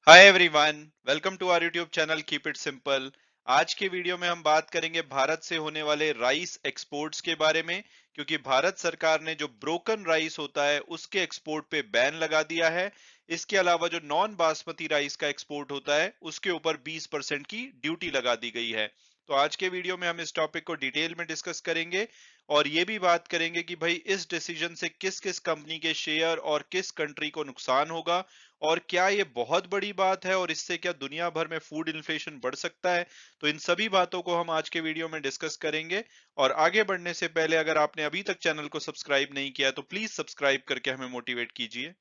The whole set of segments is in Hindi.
Hi everyone, welcome to our YouTube channel keep it simple. आज के वीडियो में हम बात करेंगे भारत से होने वाले राइस एक्सपोर्ट्स के बारे में, क्योंकि भारत सरकार ने जो ब्रोकन राइस होता है उसके एक्सपोर्ट पे बैन लगा दिया है। इसके अलावा जो नॉन बासमती राइस का एक्सपोर्ट होता है उसके ऊपर 20% की ड्यूटी लगा दी गई है। तो आज के वीडियो में हम इस टॉपिक को डिटेल में डिस्कस करेंगे और ये भी बात करेंगे कि भाई इस डिसीजन से किस किस कंपनी के शेयर और किस कंट्री को नुकसान होगा, और क्या ये बहुत बड़ी बात है और इससे क्या दुनिया भर में फूड इन्फ्लेशन बढ़ सकता है। तो इन सभी बातों को हम आज के वीडियो में डिस्कस करेंगे। और आगे बढ़ने से पहले अगर आपने अभी तक चैनल को सब्सक्राइब नहीं किया तो प्लीज सब्सक्राइब करके हमें मोटिवेट कीजिए।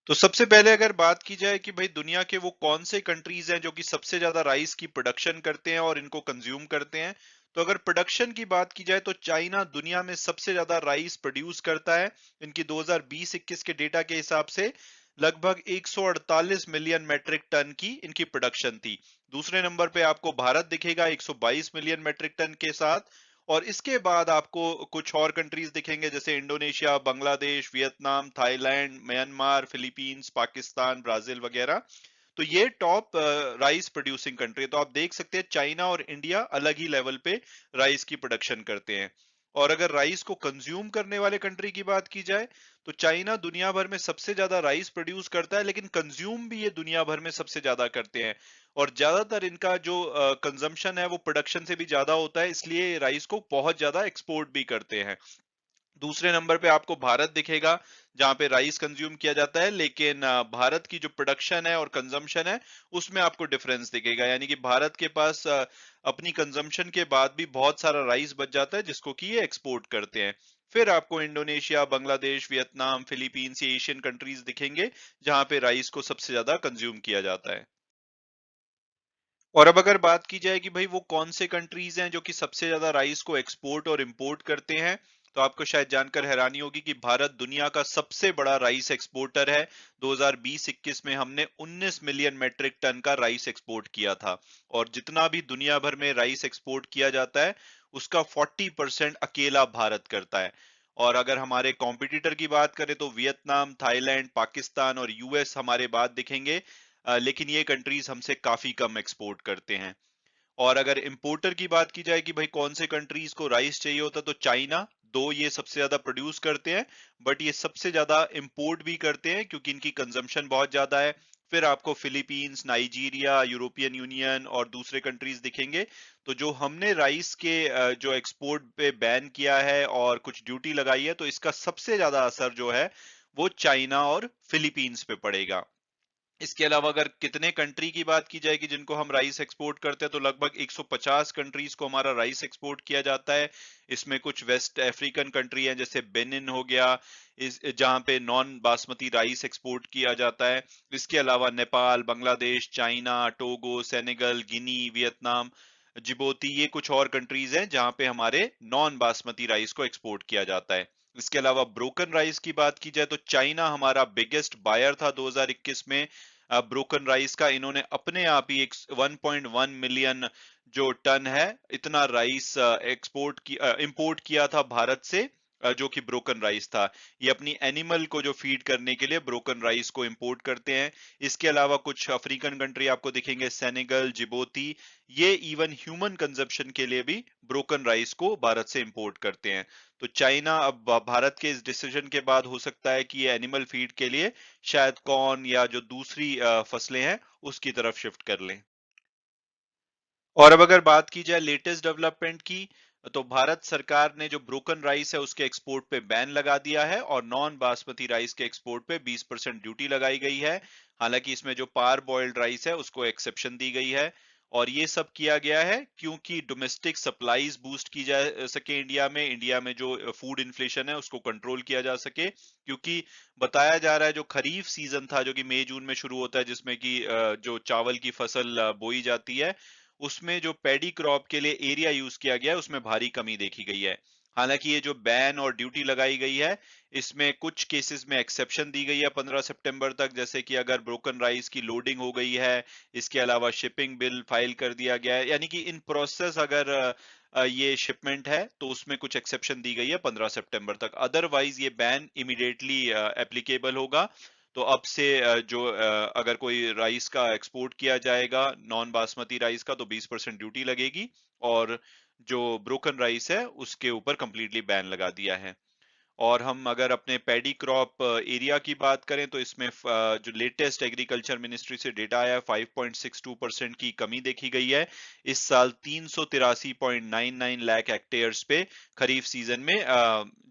तो सबसे पहले अगर बात की जाए कि भाई दुनिया के वो कौन से कंट्रीज हैं जो कि सबसे ज्यादा राइस की प्रोडक्शन करते हैं और इनको कंज्यूम करते हैं, तो अगर प्रोडक्शन की बात की जाए तो चाइना दुनिया में सबसे ज्यादा राइस प्रोड्यूस करता है। इनकी 2020-21 के डेटा के हिसाब से लगभग 148 मिलियन मेट्रिक टन की इनकी प्रोडक्शन थी। दूसरे नंबर पे आपको भारत दिखेगा 122 मिलियन मेट्रिक टन के साथ। और इसके बाद आपको कुछ और कंट्रीज दिखेंगे जैसे Indonesia, Bangladesh, Vietnam, Thailand, Myanmar, Philippines, Pakistan, Brazil वगैरह। तो ये टॉप राइस प्रोड्यूसिंग कंट्री है। तो आप देख सकते हैं चाइना और इंडिया अलग ही लेवल पे राइस की प्रोडक्शन करते हैं। और अगर राइस को कंज्यूम करने वाले कंट्री की बात की जाए तो चाइना दुनिया भर में सबसे ज्यादा राइस प्रोड्यूस करता है, लेकिन कंज्यूम भी ये दुनिया भर में सबसे ज्यादा करते हैं। और ज्यादातर इनका जो कंजम्पशन है वो प्रोडक्शन से भी ज्यादा होता है, इसलिए राइस को बहुत ज्यादा एक्सपोर्ट भी करते हैं। दूसरे नंबर पे आपको भारत दिखेगा जहां पे राइस कंज्यूम किया जाता है, लेकिन भारत की जो प्रोडक्शन है और कंजम्पशन है उसमें आपको डिफरेंस दिखेगा। यानी कि भारत के पास अपनी कंजम्पशन के बाद भी बहुत सारा राइस बच जाता है जिसको कि ये एक्सपोर्ट करते हैं। फिर आपको इंडोनेशिया, बांग्लादेश, वियतनाम, फिलीपींस, ये एशियन कंट्रीज दिखेंगे जहां पे राइस को सबसे ज्यादा कंज्यूम किया जाता है। और अब अगर बात की जाए कि भाई वो कौन से कंट्रीज हैं जो कि सबसे ज्यादा राइस को एक्सपोर्ट और इंपोर्ट करते हैं, तो आपको शायद जानकर हैरानी होगी कि भारत दुनिया का सबसे बड़ा राइस एक्सपोर्टर है। 2020-21 में हमने 19 मिलियन मेट्रिक टन का राइस एक्सपोर्ट किया था। और जितना भी दुनिया भर में राइस एक्सपोर्ट किया जाता है उसका 40% अकेला भारत करता है। और अगर हमारे कॉम्पिटिटर की बात करें तो वियतनाम, थाईलैंड, पाकिस्तान और यूएस हमारे बाद दिखेंगे। लेकिन ये कंट्रीज हमसे काफी कम एक्सपोर्ट करते हैं। और अगर इंपोर्टर की बात की जाए कि भाई कौन से कंट्रीज को राइस चाहिए होता तो चाइना, दो ये सबसे ज्यादा प्रोड्यूस करते हैं, बट ये सबसे ज्यादा इंपोर्ट भी करते हैं क्योंकि इनकी कंजम्पशन बहुत ज्यादा है। फिर आपको फिलीपींस, नाइजीरिया, यूरोपियन यूनियन और दूसरे कंट्रीज दिखेंगे। तो जो हमने राइस के जो एक्सपोर्ट पे बैन किया है और कुछ ड्यूटी लगाई है, तो इसका सबसे ज्यादा असर जो है वो चाइना और फिलीपींस पे पड़ेगा। इसके अलावा अगर कितने कंट्री की बात की जाए कि जिनको हम राइस एक्सपोर्ट करते हैं, तो लगभग 150 कंट्रीज को हमारा राइस एक्सपोर्ट किया जाता है। इसमें कुछ वेस्ट अफ्रीकन कंट्री हैं जैसे बेनिन हो गया, इस जहां पे नॉन बासमती राइस एक्सपोर्ट किया जाता है। इसके अलावा Nepal, Bangladesh, China, Togo, Senegal, Guinea, Vietnam, Djibouti, ये कुछ और कंट्रीज हैं जहां पे हमारे नॉन बासमती राइस को एक्सपोर्ट किया जाता है। इसके अलावा ब्रोकन राइस की बात की जाए तो चाइना हमारा बिगेस्ट बायर था 2021 में ब्रोकन राइस का। इन्होंने अपने आप ही 1.1 मिलियन जो टन है इतना राइस एक्सपोर्ट की इंपोर्ट किया था भारत से, जो कि ब्रोकन राइस था। ये अपनी एनिमल को जो फीड करने के लिए ब्रोकन राइस को इंपोर्ट करते हैं। इसके अलावा कुछ अफ्रीकन कंट्री आपको दिखेंगे, सेनेगल, जिबोती, ये इवन ह्यूमन कंजप्शन के लिए भी ब्रोकन राइस को भारत से इंपोर्ट करते हैं। तो चाइना अब भारत के इस डिसीजन के बाद हो सकता है कि ये एनिमल फीड के लिए शायद कॉर्न या जो दूसरी फसलें हैं उसकी तरफ शिफ्ट कर लें। और अब अगर बात की जाए लेटेस्ट डेवलपमेंट की, तो भारत सरकार ने जो ब्रोकन राइस है उसके एक्सपोर्ट पे बैन लगा दिया है और नॉन बासमती राइस के एक्सपोर्ट पे 20% ड्यूटी लगाई गई है। हालांकि इसमें जो पार बॉइल्ड राइस है उसको एक्सेप्शन दी गई है। और ये सब किया गया है क्योंकि डोमेस्टिक सप्लाईज बूस्ट की जा सके इंडिया में जो फूड इन्फ्लेशन है उसको कंट्रोल किया जा सके। क्योंकि बताया जा रहा है जो खरीफ सीजन था जो कि मई जून में शुरू होता है, जिसमें कि जो चावल की फसल बोई जाती है, उसमें जो पैडी क्रॉप के लिए एरिया यूज किया गया है उसमें भारी कमी देखी गई है। हालांकि ये जो बैन और ड्यूटी लगाई गई है इसमें कुछ केसेस में एक्सेप्शन दी गई है 15 सितंबर तक, जैसे कि अगर ब्रोकन राइस की लोडिंग हो गई है। इसके अलावा शिपिंग बिल फाइल कर दिया गया है, यानी कि इन प्रोसेस अगर ये शिपमेंट है तो उसमें कुछ एक्सेप्शन दी गई है 15 सितंबर तक। अदरवाइज ये बैन इमीडिएटली एप्लीकेबल होगा। तो अब से अगर कोई राइस का एक्सपोर्ट किया जाएगा नॉन बासमती राइस का, तो 20% ड्यूटी लगेगी, और जो ब्रोकन राइस है उसके ऊपर कंप्लीटली बैन लगा दिया है। और हम अगर अपने पैडी क्रॉप एरिया की बात करें, तो इसमें जो लेटेस्ट एग्रीकल्चर मिनिस्ट्री से डेटा आया है, 5.62% की कमी देखी गई है। इस साल 383.99 लाख हेक्टेयर्स पे खरीफ सीजन में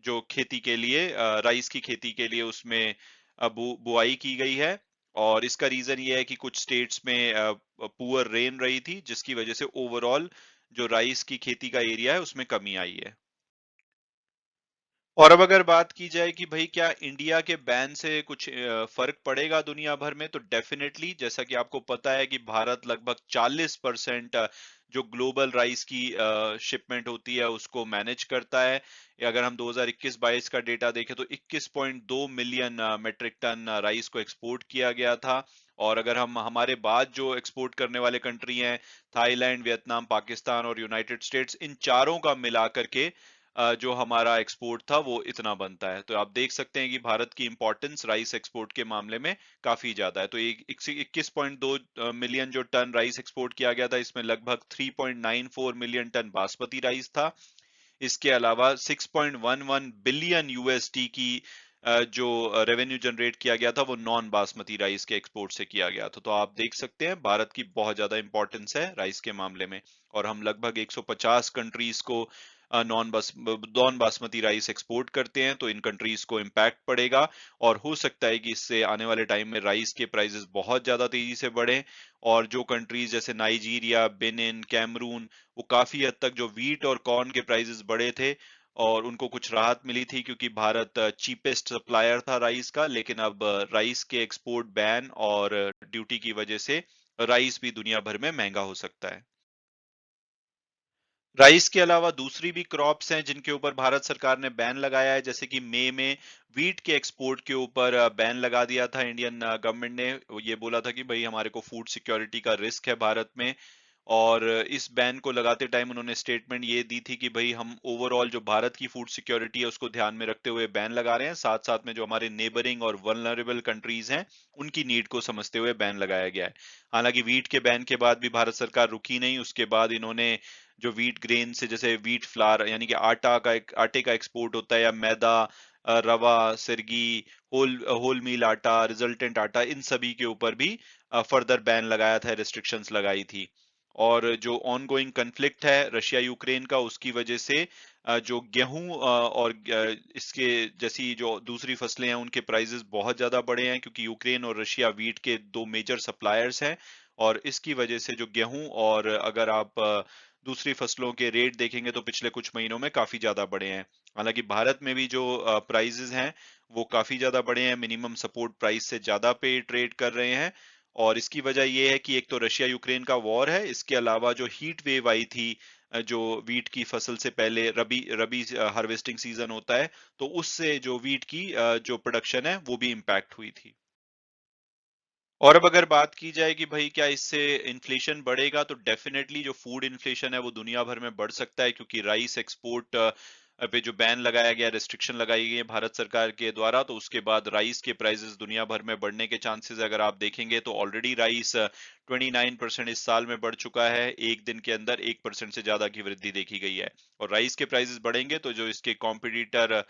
जो खेती के लिए राइस की खेती के लिए उसमें बुआई की गई है। और इसका रीजन ये है कि कुछ स्टेट्स में पुअर रेन रही थी, जिसकी वजह से ओवरऑल जो राइस की खेती का एरिया है उसमें कमी आई है। और अब अगर बात की जाए कि भाई क्या इंडिया के बैन से कुछ फर्क पड़ेगा दुनिया भर में, तो डेफिनेटली, जैसा कि आपको पता है कि भारत लगभग 40% जो ग्लोबल राइस की शिपमेंट होती है उसको मैनेज करता है। अगर हम 2021-22 का डेटा देखें तो 21.2 मिलियन मेट्रिक टन राइस को एक्सपोर्ट किया गया था। और अगर हम हमारे बाद जो एक्सपोर्ट करने वाले कंट्री हैं, थाईलैंड, वियतनाम, पाकिस्तान और यूनाइटेड स्टेट्स, इन चारों का मिलाकर के जो हमारा एक्सपोर्ट था वो इतना बनता है। तो आप देख सकते हैं कि भारत की इंपॉर्टेंस राइस एक्सपोर्ट के मामले में काफी ज्यादा है। तो 21.2 मिलियन जो टन राइस एक्सपोर्ट किया गया था, इसमें लगभग 3.94 मिलियन टन बासमती राइस था। इसके अलावा 6.11 बिलियन यूएसडी की जो रेवेन्यू जनरेट किया गया था वो नॉन बासमती राइस के एक्सपोर्ट से किया गया था। तो आप देख सकते हैं भारत की बहुत ज्यादा इंपॉर्टेंस है राइस के मामले में। और हम लगभग 150 कंट्रीज को नॉन बासमती राइस एक्सपोर्ट करते हैं, तो इन कंट्रीज को इम्पैक्ट पड़ेगा। और हो सकता है कि इससे आने वाले टाइम में राइस के प्राइसेस बहुत ज्यादा तेजी से बढ़े। और जो कंट्रीज जैसे नाइजीरिया, बेनिन, कैमरून, वो काफी हद तक जो वीट और कॉर्न के प्राइसेस बढ़े थे और उनको कुछ राहत मिली थी, क्योंकि भारत चीपेस्ट सप्लायर था राइस का। लेकिन अब राइस के एक्सपोर्ट बैन और ड्यूटी की वजह से राइस भी दुनिया भर में महंगा हो सकता है। राइस के अलावा दूसरी भी क्रॉप्स हैं जिनके ऊपर भारत सरकार ने बैन लगाया है, जैसे कि मई में वीट के एक्सपोर्ट के ऊपर बैन लगा दिया था। इंडियन गवर्नमेंट ने ये बोला था कि भाई हमारे को फूड सिक्योरिटी का रिस्क है भारत में। और इस बैन को लगाते टाइम उन्होंने स्टेटमेंट ये दी थी कि भाई हम ओवरऑल जो भारत की फूड सिक्योरिटी है उसको ध्यान में रखते हुए बैन लगा रहे हैं, साथ साथ में जो हमारे नेबरिंग और वल्नरेबल कंट्रीज हैं उनकी नीड को समझते हुए बैन लगाया गया है। हालांकि वीट के बैन के बाद भी भारत सरकार रुकी नहीं। उसके बाद इन्होंने जो वीट ग्रेन से, जैसे वीट फ्लावर यानी कि आटे का एक्सपोर्ट होता है, या मैदा, रवा, सिरगी, होल मील आटा, रिजल्टेंट आटा, इन सभी के ऊपर भी फर्दर बैन लगाया था, रिस्ट्रिक्शंस लगाई थी। और जो ऑनगोइंग कन्फ्लिक्ट है रशिया यूक्रेन का, उसकी वजह से जो गेहूं और इसके जैसी जो दूसरी फसलें हैं उनके प्राइसेस बहुत ज्यादा बढ़े हैं, क्योंकि यूक्रेन और रशिया वीट के दो मेजर सप्लायर्स हैं। और इसकी वजह से जो गेहूं और अगर आप दूसरी फसलों के रेट देखेंगे तो पिछले कुछ महीनों में काफी ज्यादा बढ़े हैं। हालांकि भारत में भी जो प्राइसेस हैं वो काफी ज्यादा बढ़े हैं, मिनिमम सपोर्ट प्राइस से ज्यादा पे ट्रेड कर रहे हैं। और इसकी वजह ये है कि एक तो रशिया यूक्रेन का वॉर है, इसके अलावा जो हीट वेव आई थी जो वीट की फसल से पहले, रबी रबी हार्वेस्टिंग सीजन होता है, तो उससे जो वीट की जो प्रोडक्शन है वो भी इम्पैक्ट हुई थी। और अब अगर बात की जाए कि भाई क्या इससे इन्फ्लेशन बढ़ेगा, तो डेफिनेटली जो फूड इन्फ्लेशन है वो दुनिया भर में बढ़ सकता है, क्योंकि राइस एक्सपोर्ट पे जो बैन लगाया गया, रिस्ट्रिक्शन लगाई गई है भारत सरकार के द्वारा, तो उसके बाद राइस के प्राइसेस दुनिया भर में बढ़ने के चांसेस अगर आप देखेंगे तो ऑलरेडी राइस 29% इस साल में बढ़ चुका है। एक दिन के अंदर 1% से ज्यादा की वृद्धि देखी गई है। और राइस के प्राइसेस बढ़ेंगे तो जो इसके कॉम्पिटिटर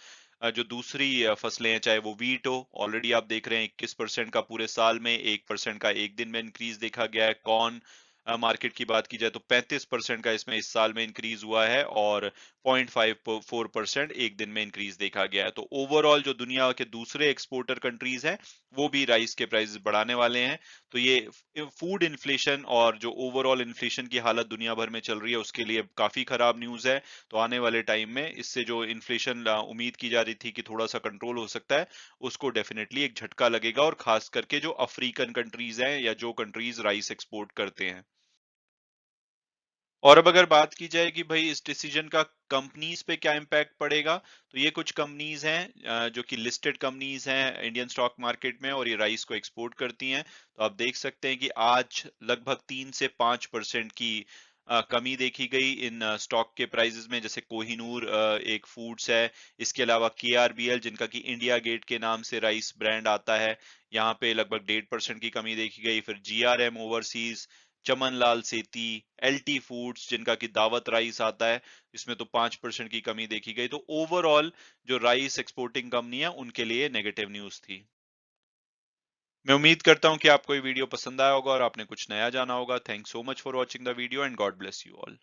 जो दूसरी फसलें हैं, चाहे वो वीट हो, ऑलरेडी आप देख रहे हैं 21% का पूरे साल में, 1% का एक दिन में इंक्रीज देखा गया है। कॉर्न मार्केट की बात की जाए तो 35% का इसमें इस साल में इंक्रीज हुआ है, और 0.54% एक दिन में इंक्रीज देखा गया है। तो ओवरऑल जो दुनिया के दूसरे एक्सपोर्टर कंट्रीज हैं वो भी राइस के प्राइसेस बढ़ाने वाले हैं। तो ये फूड इन्फ्लेशन और जो ओवरऑल इन्फ्लेशन की हालत दुनिया भर में चल रही है उसके लिए काफी खराब न्यूज है। तो आने वाले टाइम में इससे जो इन्फ्लेशन उम्मीद की जा रही थी कि थोड़ा सा कंट्रोल हो सकता है, उसको डेफिनेटली एक झटका लगेगा, और खास करके जो अफ्रीकन कंट्रीज हैं या जो कंट्रीज राइस एक्सपोर्ट करते हैं। और अब अगर बात की जाए कि भाई इस डिसीजन का कंपनीज पे क्या इम्पैक्ट पड़ेगा, तो ये कुछ कंपनीज हैं जो कि लिस्टेड कंपनीज हैं इंडियन स्टॉक मार्केट में, और ये राइस को एक्सपोर्ट करती हैं। तो आप देख सकते हैं कि आज लगभग 3 से 5% की कमी देखी गई इन स्टॉक के प्राइसेस में, जैसे कोहिनूर एक फूड्स है, इसके अलावा केआरबीएल जिनका कि इंडिया गेट के नाम से राइस ब्रांड आता है, यहाँ पे लगभग 1.5% की कमी देखी गई। फिर जीआरएम ओवरसीज, चमन लाल सेती, एलटी फूड्स जिनका कि दावत राइस आता है, इसमें तो 5% की कमी देखी गई। तो ओवरऑल जो राइस एक्सपोर्टिंग कंपनी है उनके लिए नेगेटिव न्यूज थी। मैं उम्मीद करता हूं कि आपको ये वीडियो पसंद आया होगा और आपने कुछ नया जाना होगा। Thanks so much for watching the video and God bless you all.